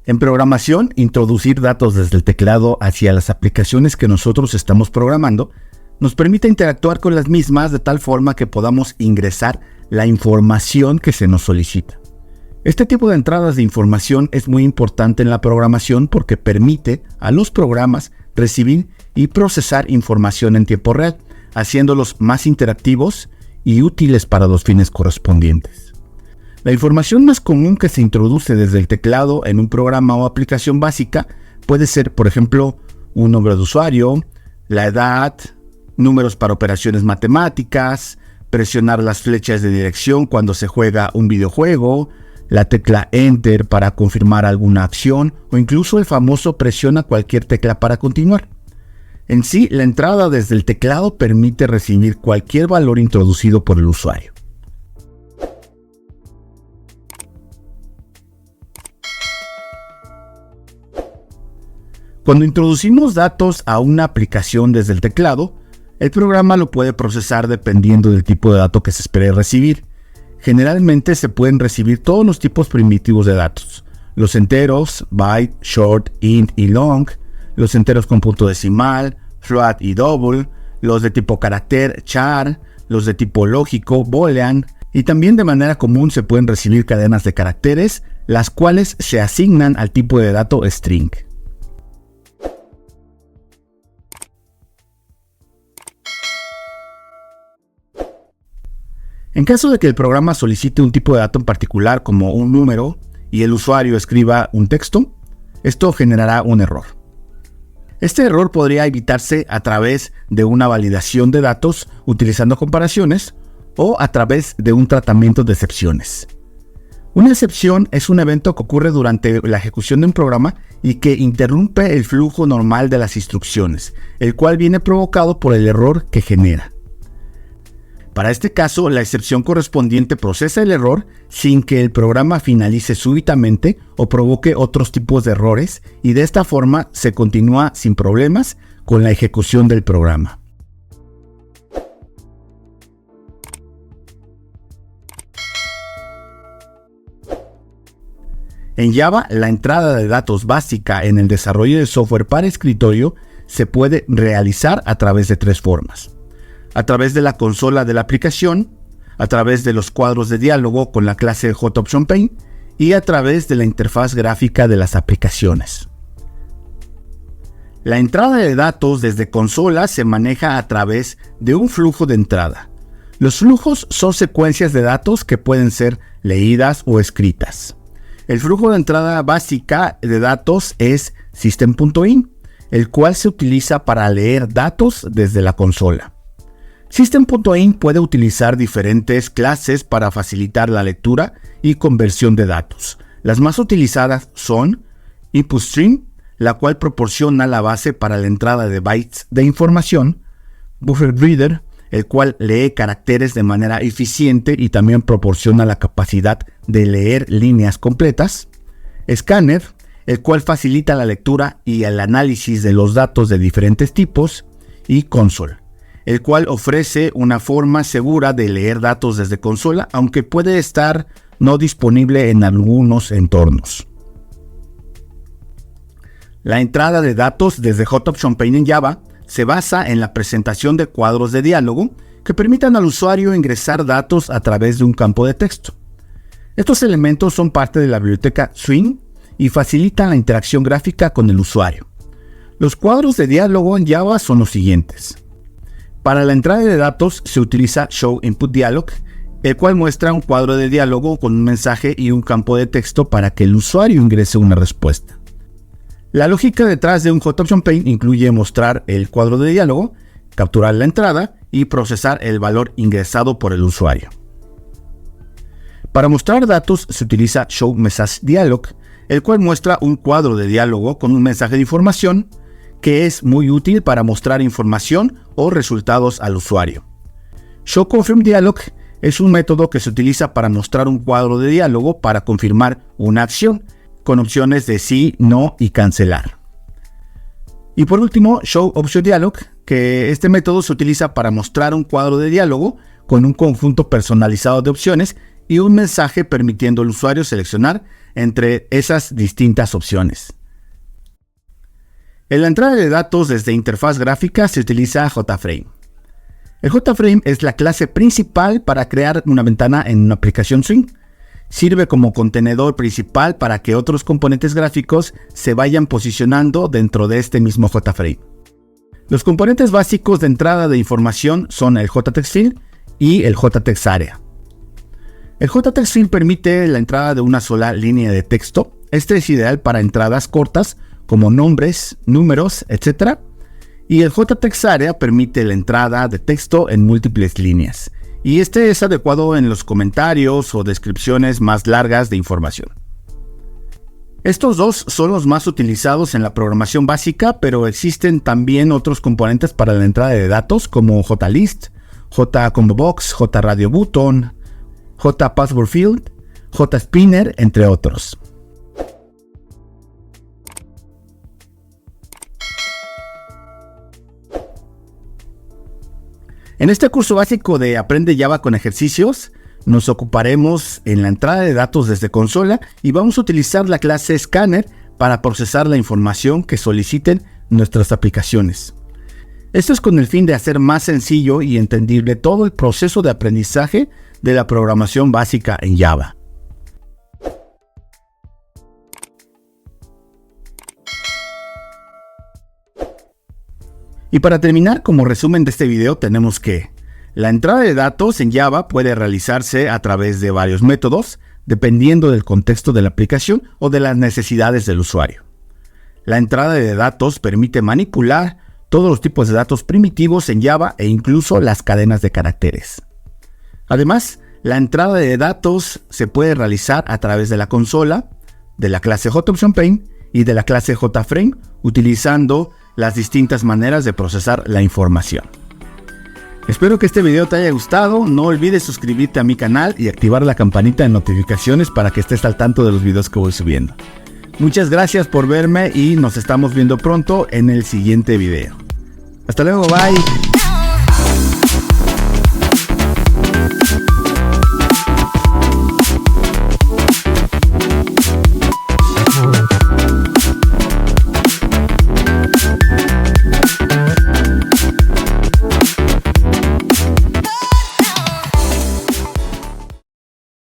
En programación, introducir datos desde el teclado hacia las aplicaciones que nosotros estamos programando nos permite interactuar con las mismas de tal forma que podamos ingresar la información que se nos solicita. Este tipo de entradas de información es muy importante en la programación porque permite a los programas recibir y procesar información en tiempo real, haciéndolos más interactivos y útiles para los fines correspondientes. La información más común que se introduce desde el teclado en un programa o aplicación básica puede ser, por ejemplo, un nombre de usuario, la edad, números para operaciones matemáticas, presionar las flechas de dirección cuando se juega un videojuego, la tecla Enter para confirmar alguna acción o incluso el famoso presiona cualquier tecla para continuar. En sí, la entrada desde el teclado permite recibir cualquier valor introducido por el usuario. Cuando introducimos datos a una aplicación desde el teclado, el programa lo puede procesar dependiendo del tipo de dato que se espere recibir. Generalmente se pueden recibir todos los tipos primitivos de datos: los enteros, byte, short, int y long, los enteros con punto decimal, float y double, los de tipo carácter, char, los de tipo lógico, boolean, y también de manera común se pueden recibir cadenas de caracteres, las cuales se asignan al tipo de dato string. En caso de que el programa solicite un tipo de dato en particular como un número y el usuario escriba un texto, esto generará un error. Este error podría evitarse a través de una validación de datos utilizando comparaciones o a través de un tratamiento de excepciones. Una excepción es un evento que ocurre durante la ejecución de un programa y que interrumpe el flujo normal de las instrucciones, el cual viene provocado por el error que genera. Para este caso, la excepción correspondiente procesa el error sin que el programa finalice súbitamente o provoque otros tipos de errores, y de esta forma se continúa sin problemas con la ejecución del programa. En Java, la entrada de datos básica en el desarrollo de software para escritorio se puede realizar a través de tres formas: a través de la consola de la aplicación, a través de los cuadros de diálogo con la clase JOptionPaint y a través de la interfaz gráfica de las aplicaciones. La entrada de datos desde consola se maneja a través de un flujo de entrada. Los flujos son secuencias de datos que pueden ser leídas o escritas. El flujo de entrada básica de datos es System.in, el cual se utiliza para leer datos desde la consola. System.in puede utilizar diferentes clases para facilitar la lectura y conversión de datos. Las más utilizadas son InputStream, la cual proporciona la base para la entrada de bytes de información; BufferedReader, el cual lee caracteres de manera eficiente y también proporciona la capacidad de leer líneas completas; Scanner, el cual facilita la lectura y el análisis de los datos de diferentes tipos; y Console, el cual ofrece una forma segura de leer datos desde consola, aunque puede estar no disponible en algunos entornos. La entrada de datos desde JOptionPaint en Java se basa en la presentación de cuadros de diálogo que permitan al usuario ingresar datos a través de un campo de texto. Estos elementos son parte de la biblioteca Swing y facilitan la interacción gráfica con el usuario. Los cuadros de diálogo en Java son los siguientes. Para la entrada de datos se utiliza showInputDialog, el cual muestra un cuadro de diálogo con un mensaje y un campo de texto para que el usuario ingrese una respuesta. La lógica detrás de un JOptionPaint incluye mostrar el cuadro de diálogo, capturar la entrada y procesar el valor ingresado por el usuario. Para mostrar datos se utiliza showMessageDialog, el cual muestra un cuadro de diálogo con un mensaje de información que es muy útil para mostrar información o resultados al usuario. ShowConfirmDialog es un método que se utiliza para mostrar un cuadro de diálogo para confirmar una acción, con opciones de sí, no y cancelar. Y por último, ShowOptionDialog, que este método se utiliza para mostrar un cuadro de diálogo con un conjunto personalizado de opciones y un mensaje permitiendo al usuario seleccionar entre esas distintas opciones. En la entrada de datos desde interfaz gráfica se utiliza JFrame. El JFrame es la clase principal para crear una ventana en una aplicación Swing. Sirve como contenedor principal para que otros componentes gráficos se vayan posicionando dentro de este mismo JFrame. Los componentes básicos de entrada de información son el JTextField y el JTextArea. El JTextField permite la entrada de una sola línea de texto. Este es ideal para entradas cortas como nombres, números, etc. Y el JTextArea permite la entrada de texto en múltiples líneas. Y este es adecuado en los comentarios o descripciones más largas de información. Estos dos son los más utilizados en la programación básica, pero existen también otros componentes para la entrada de datos como JList, JComboBox, JRadioButton, JPasswordField, JSpinner, entre otros. En este curso básico de Aprende Java con ejercicios, nos ocuparemos en la entrada de datos desde consola y vamos a utilizar la clase Scanner para procesar la información que soliciten nuestras aplicaciones. Esto es con el fin de hacer más sencillo y entendible todo el proceso de aprendizaje de la programación básica en Java. Y para terminar, como resumen de este video, tenemos que la entrada de datos en Java puede realizarse a través de varios métodos, dependiendo del contexto de la aplicación o de las necesidades del usuario. La entrada de datos permite manipular todos los tipos de datos primitivos en Java e incluso las cadenas de caracteres. Además, la entrada de datos se puede realizar a través de la consola, de la clase JOptionPaint y de la clase JFrame, utilizando las distintas maneras de procesar la información. Espero que este video te haya gustado. No olvides suscribirte a mi canal y activar la campanita de notificaciones para que estés al tanto de los videos que voy subiendo. Muchas gracias por verme y nos estamos viendo pronto en el siguiente video. Hasta luego, bye.